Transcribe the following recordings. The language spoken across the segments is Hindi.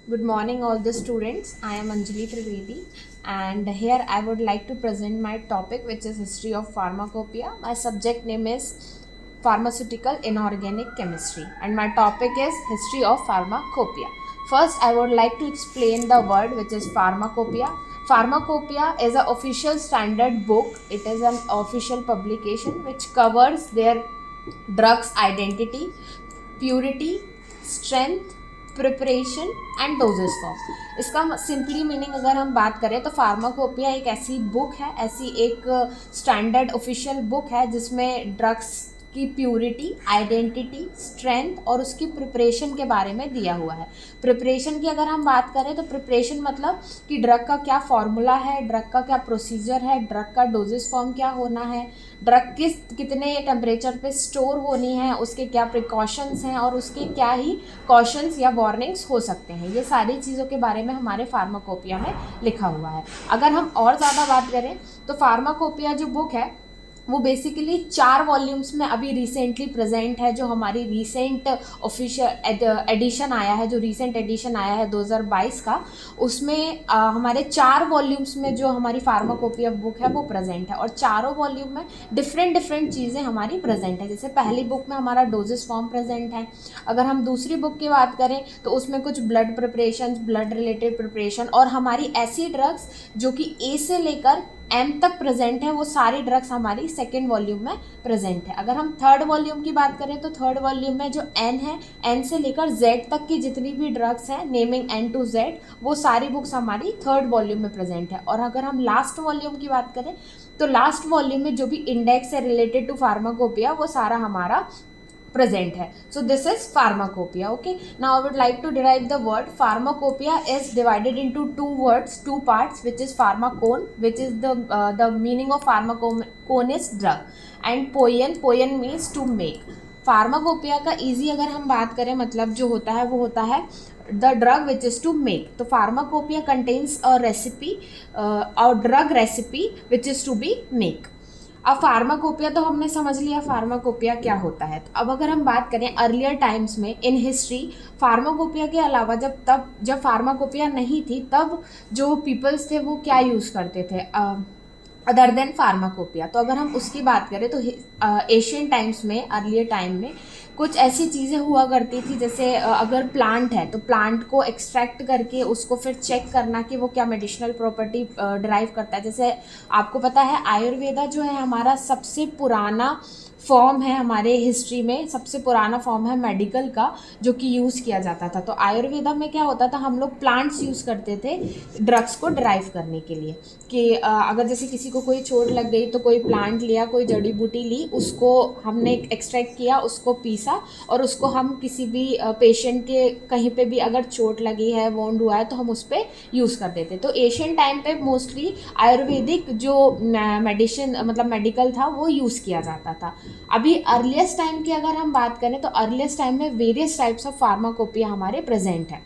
Good morning, all the students. I am Anjali Trivedi, and here I would like to present my topic, which is History of Pharmacopoeia. My subject name is Pharmaceutical Inorganic Chemistry, and my topic is History of Pharmacopoeia. First, I would like to explain the word, which is Pharmacopoeia. Pharmacopoeia is an official standard book. It is an official publication which covers their drugs identity, purity, strength, preparation and doses form. इसका सिंपली मीनिंग अगर हम बात करें तो फार्माकोपिया एक ऐसी बुक है, ऐसी एक स्टैंडर्ड ऑफिशियल बुक है जिसमें ड्रग्स की प्यूरिटी, आइडेंटिटी, स्ट्रेंथ और उसकी प्रिपरेशन के बारे में दिया हुआ है। प्रिपरेशन की अगर हम बात करें तो प्रिपरेशन मतलब कि ड्रग का क्या फॉर्मूला है, ड्रग का क्या प्रोसीजर है, ड्रग का डोजेस फॉर्म क्या होना है, ड्रग कितने टेम्परेचर पे स्टोर होनी है, उसके क्या प्रिकॉशंस हैं और उसके क्या ही कॉशंस या वार्निंग्स हो सकते हैं। ये सारी चीज़ों के बारे में हमारे फार्माकोपिया में लिखा हुआ है। अगर हम और ज़्यादा बात करें तो फार्माकोपिया जो बुक है वो बेसिकली 4 वॉल्यूम्स में अभी रिसेंटली प्रेजेंट है। जो हमारी रिसेंट ऑफिशियल एडिशन आया है, जो रिसेंट एडिशन आया है 2022 का, उसमें हमारे 4 वॉल्यूम्स में जो हमारी फार्माकोपिया बुक है वो प्रेजेंट है। और चारों वॉल्यूम में डिफरेंट चीज़ें हमारी प्रेजेंट है। जैसे पहली बुक में हमारा डोजेस फॉर्म प्रेजेंट है। अगर हम दूसरी बुक की बात करें तो उसमें कुछ blood preparation, blood related preparation और हमारी ऐसी ड्रग्स जो कि ए से लेकर एम तक प्रेजेंट है, वो सारी ड्रग्स हमारी सेकेंड वॉल्यूम में प्रेजेंट है। अगर हम थर्ड वॉल्यूम की बात करें तो थर्ड वॉल्यूम में जो एन है, एन से लेकर जेड तक की जितनी भी ड्रग्स हैं, नेमिंग एन टू जेड, वो सारी बुक्स हमारी थर्ड वॉल्यूम में प्रेजेंट है। और अगर हम लास्ट वॉल्यूम की बात करें तो लास्ट वॉल्यूम में जो भी इंडेक्स है रिलेटेड टू फार्माकोपिया वो सारा हमारा present है। So this is pharmacopoeia. Okay, now I would like to derive the word. Pharmacopoeia is divided into two words, two parts, which is pharmacone, which is the meaning of pharmacone is drug, and poien means to make. Pharmacopoeia का इजी अगर हम बात करें मतलब जो होता है वो होता है the drug which is to make. तो फार्माकोपिया कंटेन्स अ रेसिपी और drug recipe which is to be make. अब फार्माकोपिया तो हमने समझ लिया फार्माकोपिया क्या होता है। तो अब अगर हम बात करें अर्लियर टाइम्स में इन हिस्ट्री, फार्माकोपिया के अलावा जब फार्माकोपिया नहीं थी तब जो पीपल्स थे वो क्या यूज़ करते थे अदर देन फार्माकोपिया। तो अगर हम उसकी बात करें तो एशियन टाइम्स में, अर्लियर टाइम में कुछ ऐसी चीज़ें हुआ करती थी, जैसे अगर प्लांट है तो प्लांट को एक्सट्रैक्ट करके उसको फिर चेक करना कि वो क्या मेडिसिनल प्रॉपर्टी ड्राइव करता है। जैसे आपको पता है आयुर्वेदा जो है हमारा सबसे पुराना फॉर्म है, हमारे हिस्ट्री में सबसे पुराना फॉर्म है मेडिकल का जो कि यूज़ किया जाता था। तो आयुर्वेदा में क्या होता था, हम लोग प्लांट्स यूज़ करते थे ड्रग्स को ड्राइव करने के लिए। कि अगर जैसे किसी को कोई चोट लग गई तो कोई प्लांट लिया, कोई जड़ी बूटी ली, उसको हमने एक्सट्रैक्ट किया, उसको पीसा और उसको हम किसी भी पेशेंट के कहीं पे भी अगर चोट लगी है, वोंड हुआ है तो हम उस पर यूज़ कर देते। तो एशियन टाइम पे मोस्टली आयुर्वेदिक जो मेडिसिन मतलब मेडिकल था वो यूज़ किया जाता था। अभी अर्लीस्ट टाइम की अगर हम बात करें तो अर्लीस्ट टाइम में वेरियस टाइप्स ऑफ फार्माकोपिया हमारे प्रेजेंट है।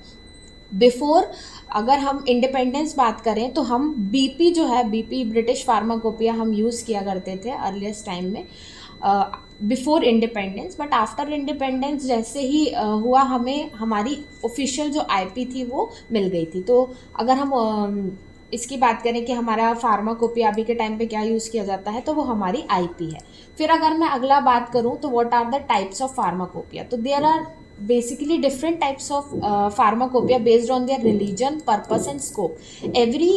बिफोर अगर हम इंडिपेंडेंस बात करें तो हम बीपी जो है, बीपी ब्रिटिश फार्माकोपिया हम यूज़ किया करते थे अर्लीस्ट टाइम में before independence. But after independence जैसे ही हुआ हमें हमारी ऑफिशियल जो आईपी थी वो मिल गई थी। तो अगर हम इसकी बात करें कि हमारा फार्माकोपिया अभी के टाइम पे क्या यूज़ किया जाता है तो वो हमारी आईपी है। फिर अगर मैं अगला बात करूँ तो what are the types of pharmacopoeia. तो there are basically different types of pharmacopoeia based on their religion, purpose and scope. Every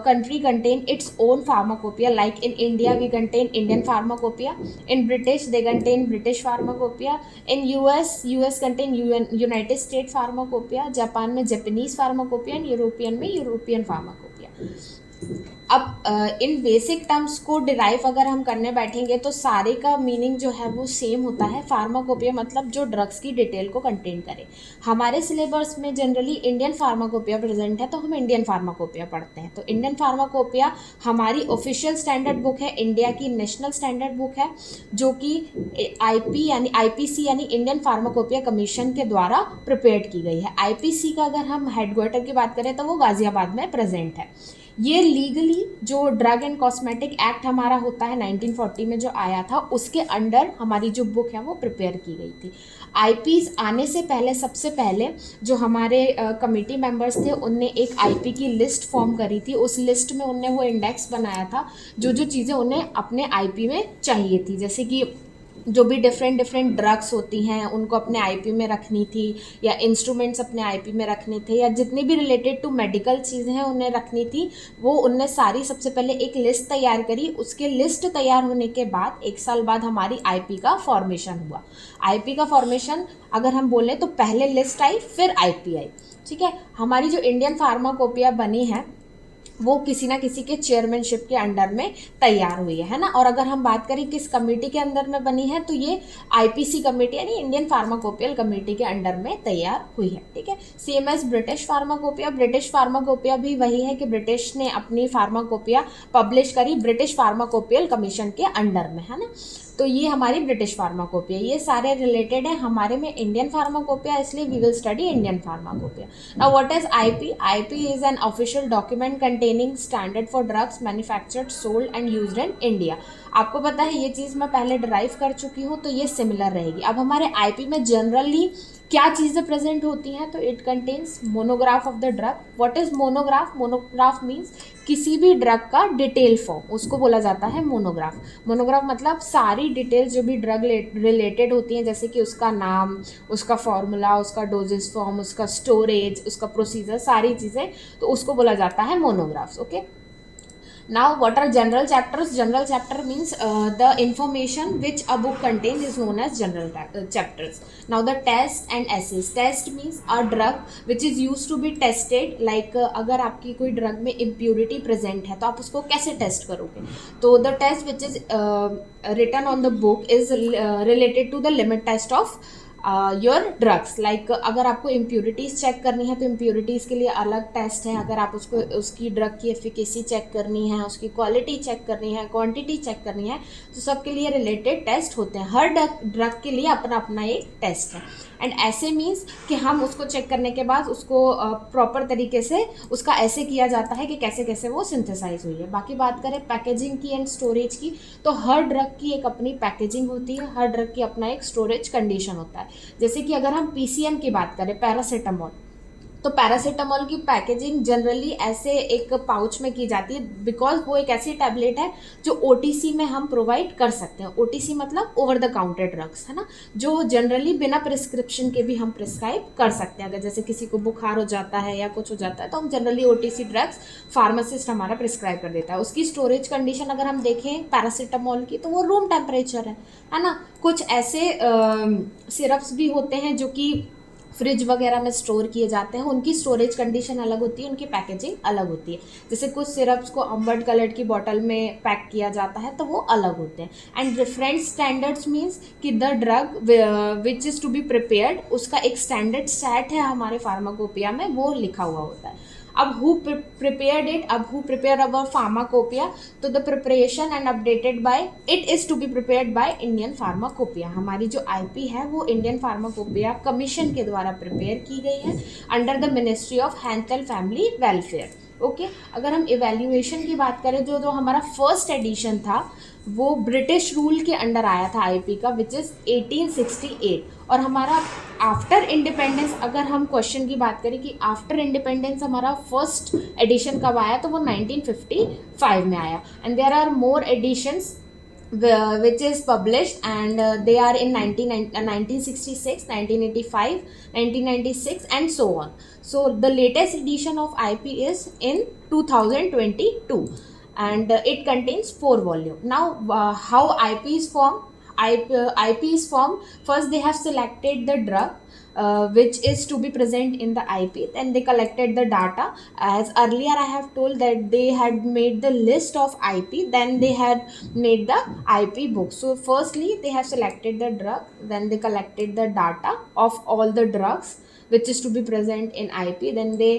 country contain its own pharmacopoeia. Like in India we contain Indian pharmacopoeia, in British they contain British pharmacopoeia, in US contain United States pharmacopoeia, Japan में Japanese pharmacopoeia and European में European pharmacopoeia। अब इन बेसिक टर्म्स को डिराइव अगर हम करने बैठेंगे तो सारे का मीनिंग जो है वो सेम होता है। फार्माकोपिया मतलब जो ड्रग्स की डिटेल को कंटेन करे। हमारे सिलेबस में जनरली इंडियन फार्माकोपिया प्रेजेंट है तो हम इंडियन फार्माकोपिया पढ़ते हैं। तो इंडियन फार्माकोपिया हमारी ऑफिशियल स्टैंडर्ड बुक है, इंडिया की नेशनल स्टैंडर्ड बुक है, जो कि आईपी यानी आईपीसी यानी इंडियन फार्माकोपिया कमीशन के द्वारा प्रिपेयर की गई है। आईपीसी का अगर हम हेडक्वार्टर की बात करें तो वो गाजियाबाद में प्रेजेंट है। ये लीगली जो ड्रग एंड कॉस्मेटिक एक्ट हमारा होता है 1940 में जो आया था, उसके अंडर हमारी जो बुक है वो प्रिपेयर की गई थी। आईपीज आने से पहले, सबसे पहले जो हमारे कमेटी मेंबर्स थे उनने एक आईपी की लिस्ट फॉर्म करी थी। उस लिस्ट में उनने वो इंडेक्स बनाया था जो जो चीज़ें उन्हें अपने आईपी में चाहिए थी, जैसे कि जो भी डिफरेंट डिफरेंट ड्रग्स होती हैं उनको अपने आईपी में रखनी थी, या इंस्ट्रूमेंट्स अपने आईपी में रखने थे, या जितनी भी रिलेटेड टू मेडिकल चीज़ें हैं उन्हें रखनी थी। वो उनने सारी सबसे पहले एक लिस्ट तैयार करी। उसके लिस्ट तैयार होने के बाद 1 साल बाद हमारी आईपी का फॉर्मेशन हुआ। आईपी का फॉर्मेशन अगर हम बोलें तो पहले लिस्ट आई, फिर आईपी आई। ठीक है, हमारी जो इंडियन फार्माकोपिया बनी है वो किसी ना किसी के चेयरमैनशिप के अंडर में तैयार हुई है ना। और अगर हम बात करें किस कमेटी के अंदर में बनी है, तो ये आईपीसी कमेटी यानी इंडियन फार्माकोपियल कमेटी के अंडर में तैयार हुई है। ठीक है, same as British pharmacopoeia. British pharmacopoeia भी वही है कि ब्रिटिश ने अपनी फार्माकोपिया पब्लिश करी ब्रिटिश फार्माकोपियल कमीशन के अंडर में, है ना। तो ये हमारी ब्रिटिश फार्माकोपिया, ये सारे रिलेटेड है हमारे में इंडियन फार्माकोपिया, इसलिए we will study Indian pharmacopoeia. Now what is IP? IP is an official document containing standard for drugs manufactured, sold and used in India. आपको पता है ये चीज़ मैं पहले ड्राइव कर चुकी हूँ, तो ये सिमिलर रहेगी। अब हमारे आईपी में जनरली क्या चीज़ें प्रेजेंट होती हैं, तो it contains monograph of the drug. What is monograph? Monograph means किसी भी ड्रग का डिटेल फॉर्म, उसको बोला जाता है मोनोग्राफ। मोनोग्राफ मतलब सारी डिटेल्स जो भी ड्रग रिलेटेड होती हैं, जैसे कि उसका नाम, उसका फॉर्मूला, उसका डोजेस फॉर्म, उसका स्टोरेज, उसका प्रोसीजर, सारी चीज़ें, तो उसको बोला जाता है monographs. Okay, now what are general chapters? General chapter means the information which a book contains is known as general chapters. Now the test and essays. Test means a drug which is used to be tested, like अगर आपकी कोई ड्रग में impurity present है तो आप उसको कैसे टेस्ट करोगे? तो the test which is written on the book is related to the limit test of your drugs. Like अगर आपको इम्प्योरिटीज़ चेक करनी है तो इम्प्योरिटीज़ के लिए अलग टेस्ट है। अगर आप उसको उसकी ड्रग की एफिकेसी चेक करनी है, उसकी क्वालिटी चेक करनी है, क्वांटिटी चेक करनी है, तो सबके लिए रिलेटेड टेस्ट होते हैं। हर ड्रग के लिए अपना अपना एक टेस्ट है। एंड ऐसे मीन्स कि हम उसको चेक करने के बाद उसको प्रॉपर तरीके से उसका ऐसे किया जाता है कि कैसे कैसे वो सिंथेसाइज हुई है। बाकी बात करें पैकेजिंग की एंड स्टोरेज की, तो हर ड्रग की एक अपनी पैकेजिंग होती है, हर ड्रग की अपना एक स्टोरेज कंडीशन होता है। जैसे कि अगर हम पीसीएम की बात करें, पैरासीटामोल, तो पैरासीटामोल की पैकेजिंग जनरली ऐसे एक पाउच में की जाती है, बिकॉज वो एक ऐसी टैबलेट है जो ओटीसी में हम प्रोवाइड कर सकते हैं। ओटीसी मतलब ओवर द काउंटर ड्रग्स, है ना, जो जनरली बिना प्रिस्क्रिप्शन के भी हम प्रिस्क्राइब कर सकते हैं। अगर जैसे किसी को बुखार हो जाता है या कुछ हो जाता है तो हम जनरली ओटीसी ड्रग्स फार्मासिस्ट हमारा प्रिस्क्राइब कर देता है। उसकी स्टोरेज कंडीशन अगर हम देखें पैरासीटामोल की, तो वो रूम टेम्परेचर है ना। कुछ ऐसे सिरप्स भी होते हैं जो कि फ्रिज वगैरह में स्टोर किए जाते हैं, उनकी स्टोरेज कंडीशन अलग होती है, उनकी पैकेजिंग अलग होती है। जैसे कुछ सिरप्स को अम्बर्ड कलर की बॉटल में पैक किया जाता है तो वो अलग होते हैं। एंड डिफरेंट स्टैंडर्ड्स मीन्स कि the drug which is to be prepared, उसका एक स्टैंडर्ड सेट है हमारे फार्माकोपिया में, वो लिखा हुआ होता है। अब who prepared it? अब who prepared our pharmacopoeia? तो the preparation and updated by it is to be prepared by Indian Pharmacopoeia। हमारी जो IP है वो Indian Pharmacopoeia कमीशन के द्वारा प्रिपेयर की गई है under the ministry of health and family welfare. Okay, अगर हम इवेल्यूएशन की बात करें, जो जो हमारा फर्स्ट एडिशन था वो ब्रिटिश रूल के अंडर आया था आईपी का, विच इज़ 1868। और हमारा आफ्टर इंडिपेंडेंस, अगर हम क्वेश्चन की बात करें कि आफ्टर इंडिपेंडेंस हमारा फर्स्ट एडिशन कब आया, तो वो 1955 में आया। And there are more editions which is published, and they are in 1966, 1985, 1996 and so on. So the latest edition of IP is in 2022, and it contains 4 volumes. Now how IP is formed? IP is formed. First they have selected the drug which is to be present in the IP. Then they collected the data. As earlier I have told that they had made the list of IP, then they had made the IP book. So firstly they have selected the drug, then they collected the data of all the drugs which is to be present in IP. Then they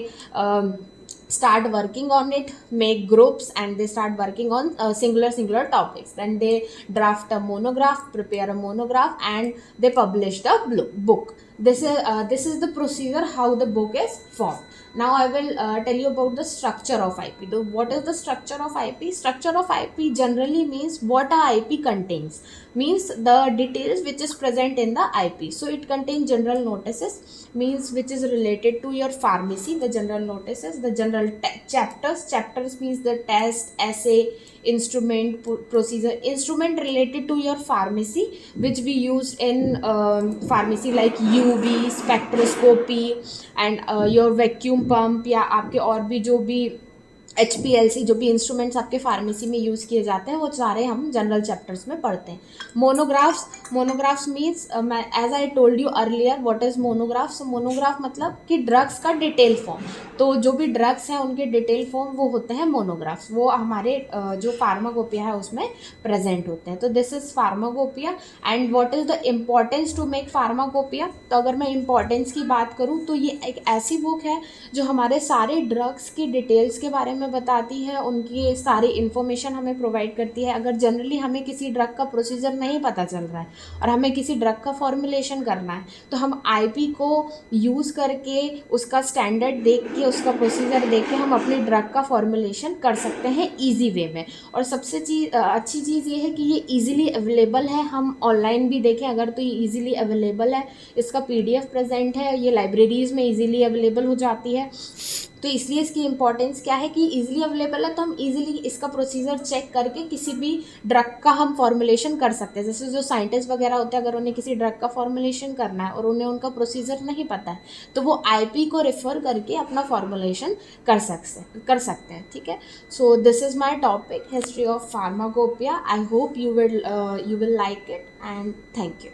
start working on it, make groups, and they start working on singular topics. Then they draft a monograph, prepare a monograph, and they publish the book. This is the procedure how the book is formed. Now I will tell you about the structure of IP. What is the structure of IP? Structure of IP generally means what a IP contains. Means the details which is present in the IP. So it contains general notices, means which is related to your pharmacy. The general notices, the general chapters. Chapters means the test, assay, instrument, procedure. Instrument related to your pharmacy, which we use in pharmacy, like UV, spectroscopy, and your vacuum pump या आपके और भी जो भी HPLC जो भी इंस्ट्रूमेंट्स आपके फार्मेसी में यूज़ किए जाते हैं वो सारे हम जनरल चैप्टर्स में पढ़ते हैं. Monographs means as I told you earlier what is monographs. Monograph मतलब कि ड्रग्स का डिटेल फॉर्म. तो जो भी ड्रग्स हैं उनके डिटेल फॉर्म वो होते हैं मोनोग्राफ्स. वो हमारे जो फार्माकोपिया है उसमें प्रेजेंट होते हैं. तो this is pharmacopoeia. And what is the importance to make pharmacopoeia. तो अगर मैं इम्पॉर्टेंस की बात करूँ तो ये एक ऐसी बुक है जो हमारे सारे ड्रग्स की डिटेल्स के बारे में बताती है, उनकी सारी इन्फॉर्मेशन हमें प्रोवाइड करती है. अगर जनरली हमें किसी ड्रग का प्रोसीजर नहीं पता चल रहा है और हमें किसी ड्रग का फॉर्मुलेशन करना है तो हम आईपी को यूज़ करके उसका स्टैंडर्ड देख के उसका प्रोसीजर देख के हम अपनी ड्रग का फॉर्मुलेशन कर सकते हैं ईजी वे में. और सबसे अच्छी चीज़ ये है कि ये ईजिली अवेलेबल है. हम ऑनलाइन भी देखें अगर तो ये ईजिली अवेलेबल है. इसका PDF प्रेजेंट है. ये लाइब्रेरीज़ में ईजिली अवेलेबल हो जाती है. तो इसलिए इसकी इंपॉर्टेंस क्या है कि इजीली अवेलेबल है तो हम इजीली इसका प्रोसीजर चेक करके किसी भी ड्रग का हम फॉर्मुलेशन कर सकते हैं. जैसे जो साइंटिस्ट वगैरह होते हैं अगर उन्हें किसी ड्रग का फॉर्मुलेशन करना है और उन्हें उनका प्रोसीजर नहीं पता है तो वो IP को रेफर करके अपना फॉर्मुलेशन कर सकते हैं. ठीक है. So this is my topic history of pharmacopoeia. I hope you will like it and thank you.